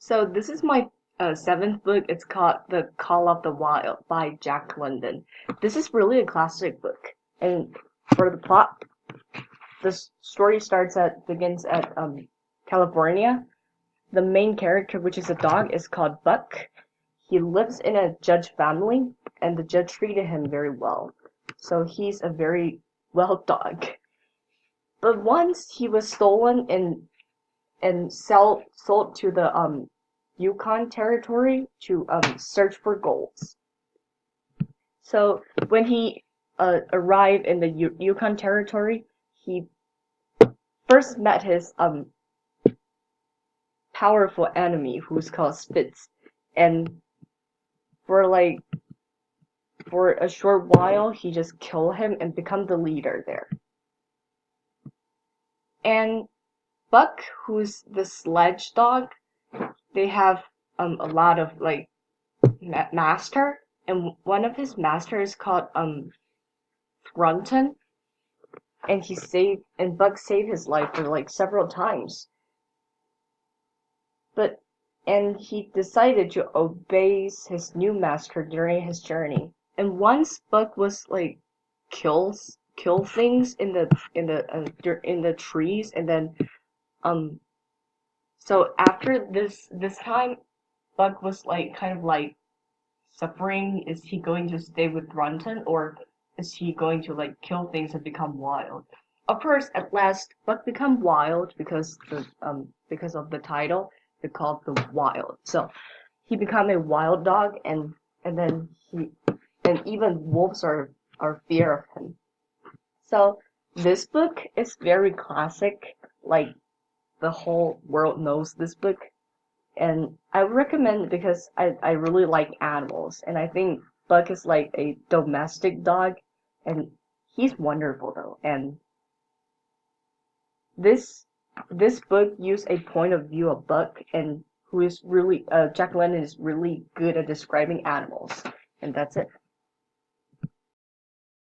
So this is my seventh book. It's called The Call of the Wild by Jack London. This is really a classic book. And for the plot, the story begins at California. The main character, which is a dog, is called Buck. He lives in a judge family, and the judge treated him very well. So he's a very well dog. But once he was stolen and sold to the Yukon territory to search for golds. So when he arrived in the Yukon territory, he first met his powerful enemy who's called Spitz, and for like for a short while he just killed him and become the leader there. And Buck, who's the sledge dog, they have a lot of like master, and one of his masters is called Thrunton, and Buck saved his life for like several times. But and he decided to obey his new master during his journey. And once Buck was like kill things in the trees, and then um so after this time, Buck was like kind of like suffering. Is he going to stay with Runton, or is he going to like kill things and become wild? Of course, at last, Buck become wild because of the title. They called the Wild. So he become a wild dog, and then he and even wolves are fear of him. So this book is very classic. Like the whole world knows this book, and I recommend it because I really like animals, and I think Buck is like a domestic dog, and he's wonderful though. And this this book used a point of view of Buck, and who is really Jack London is really good at describing animals, and that's it.